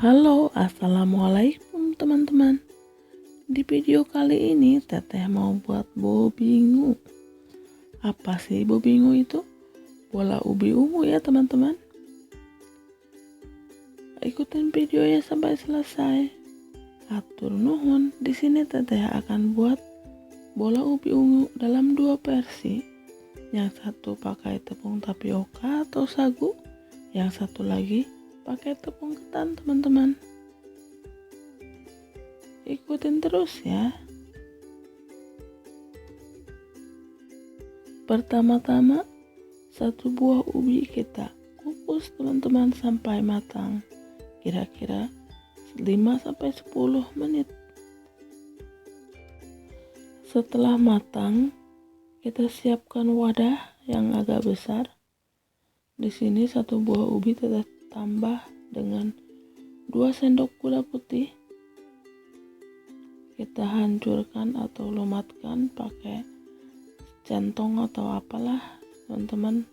Halo, assalamualaikum teman-teman. Di video kali ini Teteh mau buat bobingu. Apa sih bobingu itu? Bola ubi ungu ya teman-teman. Ikutin videonya sampai selesai. Atur nuhun. Di sini Teteh akan buat bola ubi ungu dalam dua versi. Yang satu pakai tepung tapioka atau sagu, yang satu lagi pakai tepung ketan teman-teman. Ikutin terus ya. Pertama-tama satu buah ubi kita kukus teman-teman sampai matang, kira-kira 5-10 menit. Setelah matang, kita siapkan wadah yang agak besar. Di sini satu buah ubi kita tambah dengan 2 sendok gula putih. Kita hancurkan atau lumatkan pakai centong atau apalah teman-teman.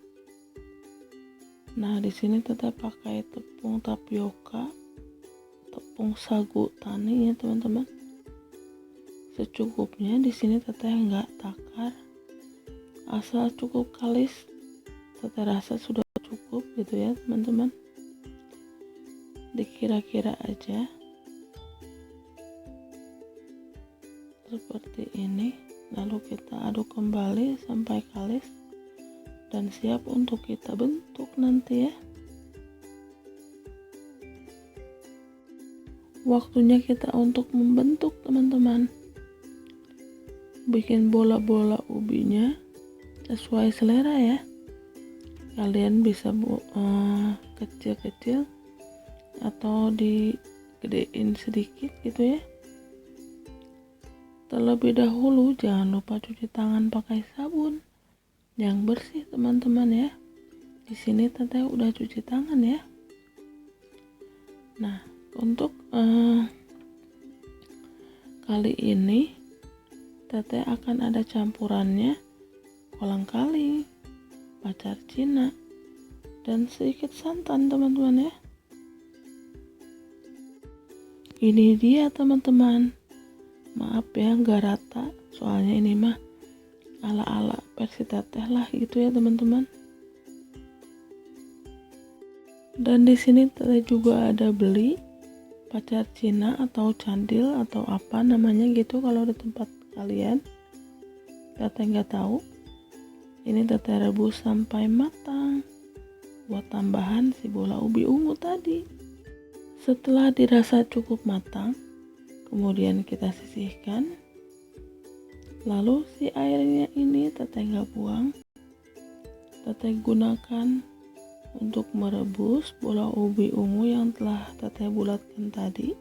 Nah, di sini tetap pakai tepung tapioka, tepung sagu tani ya teman-teman. Secukupnya, di sini teteh nggak takar, asal cukup kalis. Teteh rasa sudah cukup gitu ya teman-teman. Dikira-kira aja seperti ini, lalu kita aduk kembali sampai kalis dan siap untuk kita bentuk nanti ya. Waktunya kita untuk membentuk teman-teman. Bikin bola-bola ubinya sesuai selera ya. Kalian bisa kecil-kecil atau digedein sedikit gitu ya. Terlebih dahulu jangan lupa cuci tangan pakai sabun yang bersih teman-teman ya. Di sini Teteh udah cuci tangan ya. Nah, untuk kali ini Teteh akan ada campurannya kolang-kaling, pacar Cina, dan sedikit santan teman-teman ya. Ini dia teman-teman. Maaf ya nggak rata, soalnya ini mah ala-ala versi Teteh lah gitu ya teman-teman. Dan di sini Teteh juga ada beli pacar Cina atau candil atau apa namanya gitu kalau di tempat kalian. Teteh nggak tahu. Ini Teteh rebus sampai matang buat tambahan si bola ubi ungu tadi. Setelah dirasa cukup matang, kemudian kita sisihkan. Lalu si airnya ini Teteh nggak buang. Teteh gunakan untuk merebus bola ubi ungu yang telah Teteh bulatkan tadi.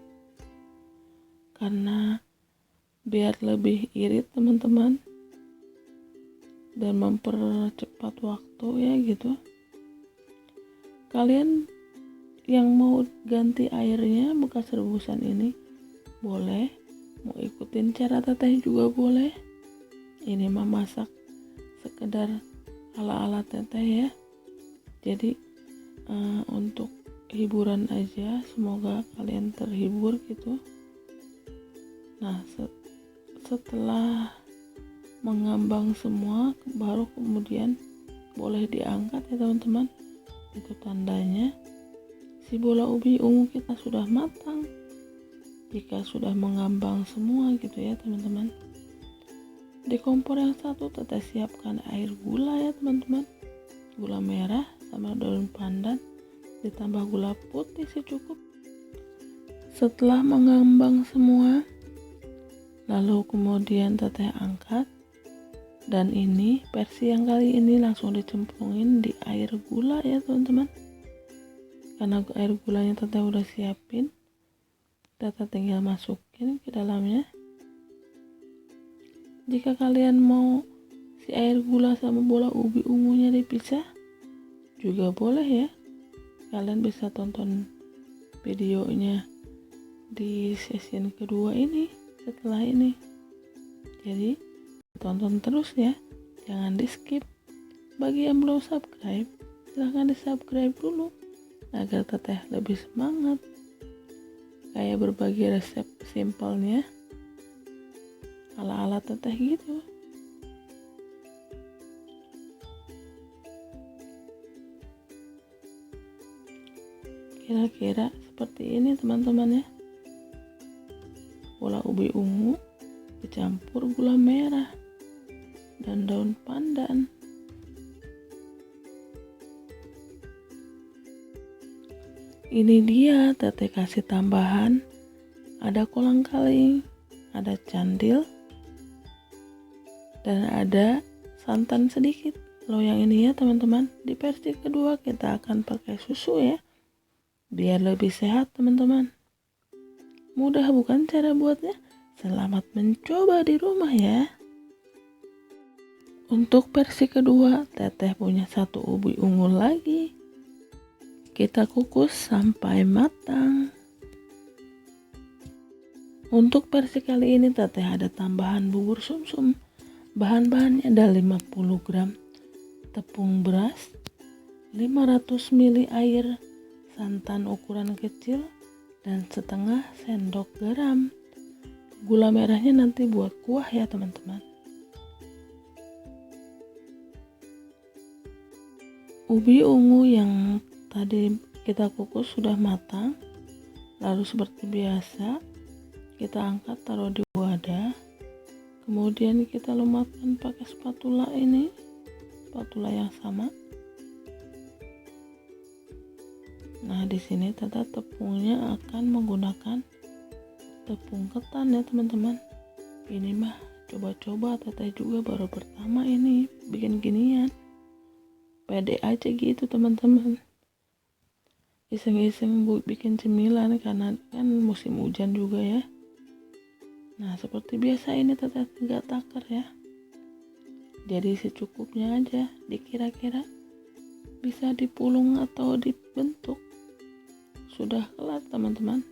Karena biar lebih irit teman-teman dan mempercepat waktu ya gitu. Kalian yang mau ganti airnya bekas rebusan ini boleh, mau ikutin cara Teteh juga boleh. Ini mah masak sekedar ala-ala Teteh ya. Jadi untuk hiburan aja, semoga kalian terhibur gitu. Nah, setelah mengambang semua, baru kemudian boleh diangkat ya teman-teman. Itu tandanya si bola ubi ungu kita sudah matang. Jika sudah mengambang semua gitu ya teman-teman. Di kompor yang satu Teteh siapkan air gula ya teman-teman. Gula merah sama daun pandan ditambah gula putih secukup. Setelah mengambang semua, lalu kemudian Teteh angkat. Dan ini versi yang kali ini langsung dicemplungin di air gula ya teman-teman. Karena air gulanya Teteh udah siapin, Teteh tinggal masukin ke dalamnya. Jika kalian mau si air gula sama bola ubi ungunya dipisah, juga boleh ya. Kalian bisa tonton videonya di season kedua ini setelah ini. Jadi tonton terus ya, jangan di skip. Bagi yang belum subscribe, silahkan di subscribe dulu agar Teteh lebih semangat. kayak berbagi resep simpelnya ala-ala teteh gitu. Kira-kira seperti ini teman-teman ya. Bola ubi ungu dicampur gula merah dan daun pandan. Ini dia teteh kasih tambahan, ada kolang-kaling, ada candil, dan ada santan sedikit. Loh yang ini ya teman-teman, di versi kedua kita akan pakai susu ya, biar lebih sehat teman-teman. Mudah bukan cara buatnya? Selamat mencoba di rumah ya. Untuk versi kedua, teteh punya 1 ubi ungu lagi. Kita kukus sampai matang. Untuk versi kali ini teteh ada tambahan bubur sumsum. Bahan-bahannya ada 50 gram tepung beras, 500 ml air, santan ukuran kecil, dan setengah sendok garam. Gula merahnya nanti buat kuah ya teman-teman. Ubi ungu yang tadi kita kukus sudah matang. Lalu seperti biasa kita angkat taruh di wadah. Kemudian kita lumatkan pakai spatula ini, spatula yang sama. Nah, di sini teteh tepungnya akan menggunakan tepung ketan ya teman-teman. Ini mah coba-coba, teteh juga baru pertama ini bikin ginian. Pede aja gitu teman-teman, iseng-iseng bikin cemilan karena kan musim hujan juga ya. Nah seperti biasa ini teteh nggak takar ya, jadi secukupnya aja, dikira-kira bisa dipulung atau dibentuk. Sudah kelar teman-teman.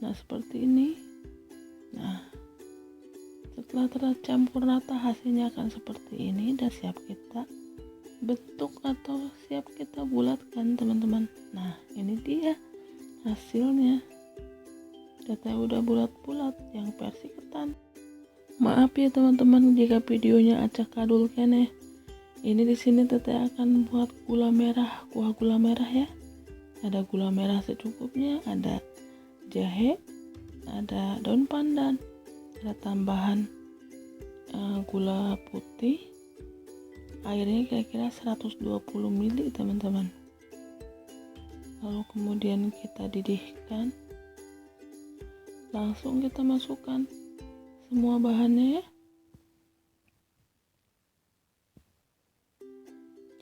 Nah seperti ini. Nah setelah tercampur rata hasilnya akan seperti ini dan siap kita bentuk atau siap kita bulatkan teman-teman. Nah ini dia hasilnya. Teteh udah bulat-bulat yang versi ketan. Maaf ya teman-teman jika videonya acak kadul kene. Ini di sini teteh akan buat gula merah, kuah gula merah ya. Ada gula merah secukupnya, ada jahe, ada daun pandan, ada tambahan gula putih, airnya kira-kira 120 ml teman-teman. Lalu kemudian kita didihkan, langsung kita masukkan semua bahannya ya.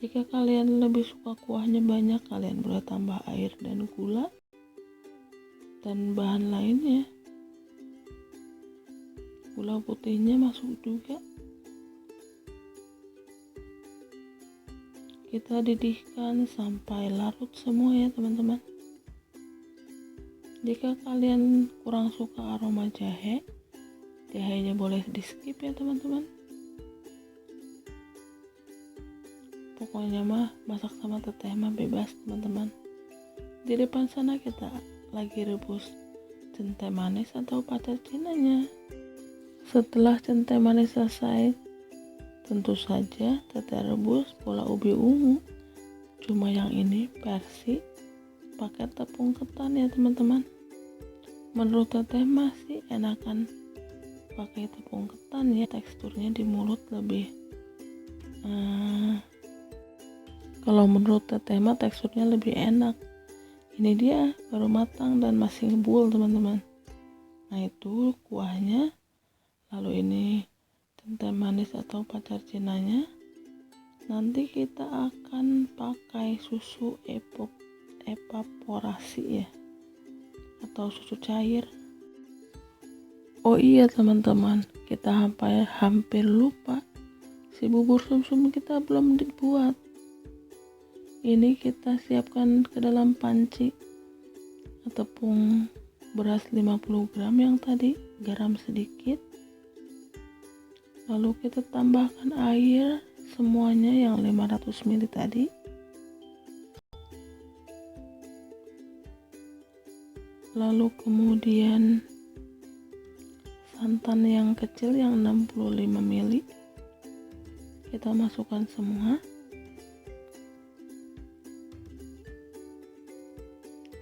Jika kalian lebih suka kuahnya banyak, kalian boleh tambah air dan gula dan bahan lainnya. Gula putihnya masuk juga. Kita didihkan sampai larut semua ya teman-teman. Jika kalian kurang suka aroma jahe, jahenya boleh di skip ya teman-teman. Pokoknya mah masak sama teteh mah bebas teman-teman. Di depan sana kita lagi rebus centai manis atau pacar cinanya. Setelah centai manis selesai, tentu saja teteh rebus bola ubi ungu. Cuma yang ini versi pakai tepung ketan ya teman-teman. Menurut teteh masih enakan pakai tepung ketan ya, teksturnya di mulut lebih kalau menurut teteh mah teksturnya lebih enak. Ini dia baru matang dan masih ngebul teman-teman. Nah itu kuahnya. Lalu ini centai manis atau pacar cinanya. Nanti kita akan pakai susu evaporasi ya, atau susu cair. Oh iya teman-teman, kita hampir lupa, si bubur sumsum kita belum dibuat. Ini kita siapkan ke dalam panci tepung beras 50 gram yang tadi, garam sedikit. Lalu kita tambahkan air semuanya yang 500 ml tadi. lalu kemudian santan yang kecil yang 65 ml kita masukkan semua.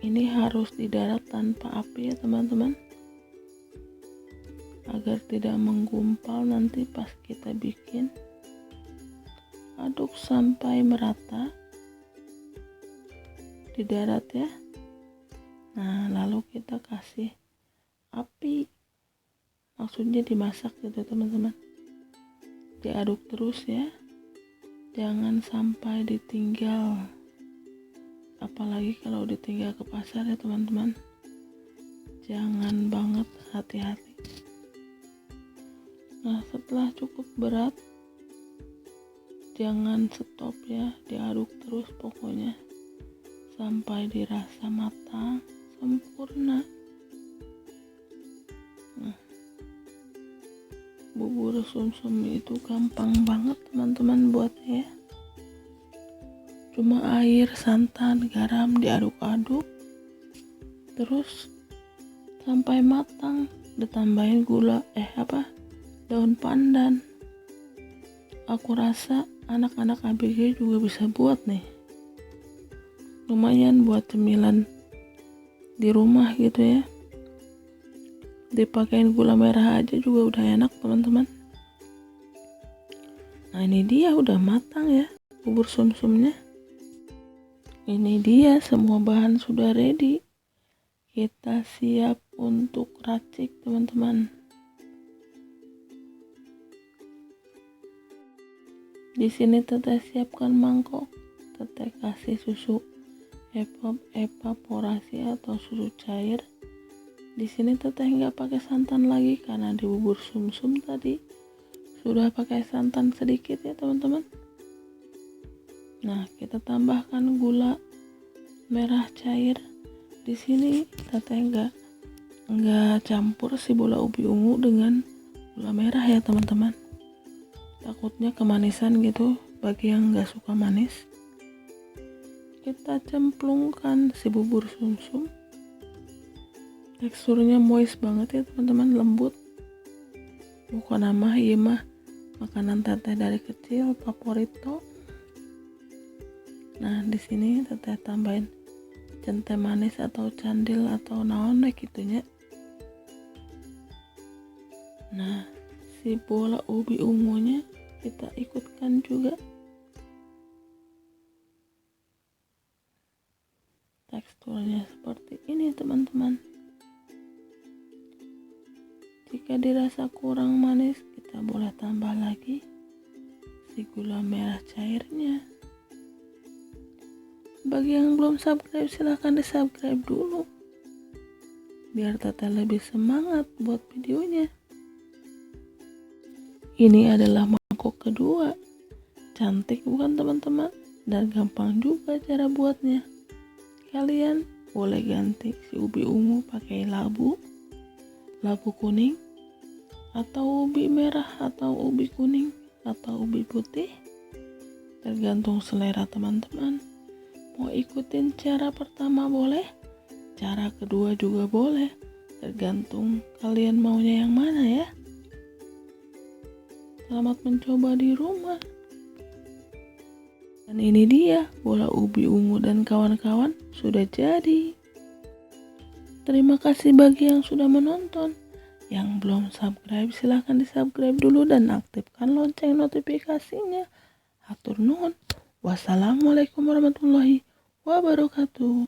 Ini harus didarat tanpa api ya teman-teman, agar tidak menggumpal nanti pas kita bikin. Aduk sampai merata, didarat ya. Nah, lalu kita kasih api, maksudnya dimasak gitu teman-teman. Diaduk terus ya, jangan sampai ditinggal, apalagi kalau ditinggal ke pasar ya teman-teman. Jangan banget, hati-hati. Nah, setelah cukup berat, jangan stop ya, diaduk terus pokoknya sampai dirasa matang sempurna. Nah, bubur sumsum itu gampang banget teman-teman buatnya ya. Cuma air, santan, garam diaduk-aduk terus sampai matang, ditambahin gula daun pandan. Aku rasa anak-anak ABG juga bisa buat nih, lumayan buat cemilan di rumah gitu ya. Dipakein gula merah aja juga udah enak teman-teman. Nah, ini dia udah matang ya bubur sumsumnya. Ini dia, semua bahan sudah ready. Kita siap untuk racik teman-teman. Di sini teteh siapkan mangkok, teteh kasih susu evaporasi atau susu cair. Di sini teteh nggak pakai santan lagi karena di bubur sumsum tadi sudah pakai santan sedikit ya teman-teman. Nah, kita tambahkan gula merah cair. Di sini teteh nggak campur si bola ubi ungu dengan gula merah ya teman-teman. Takutnya kemanisan gitu bagi yang nggak suka manis. Kita cemplungkan si bubur sumsum. Teksturnya moist banget ya teman-teman, lembut. Bukan nama iya mah makanan teteh dari kecil favorito. Nah, di sini teteh tambahin centai manis atau candil atau naon gitunya. Nah, si bola ubi ungunya kita ikutkan juga. Teksturnya seperti ini teman-teman. Jika dirasa kurang manis, kita boleh tambah lagi si gula merah cairnya. Bagi yang belum subscribe, silahkan di subscribe dulu biar teteh lebih semangat buat videonya. Ini adalah mangkok kedua. Cantik bukan teman-teman? Dan gampang juga cara buatnya. Kalian boleh ganti si ubi ungu pakai labu kuning, atau ubi merah, atau ubi kuning, atau ubi putih, tergantung selera teman-teman. Mau ikutin cara pertama boleh, cara kedua juga boleh, tergantung kalian maunya yang mana ya. Selamat mencoba di rumah. Dan ini dia bola ubi ungu dan kawan-kawan sudah jadi. Terima kasih bagi yang sudah menonton. Yang belum subscribe silahkan di subscribe dulu dan aktifkan lonceng notifikasinya. Hatur nuhun. Wassalamualaikum warahmatullahi wabarakatuh.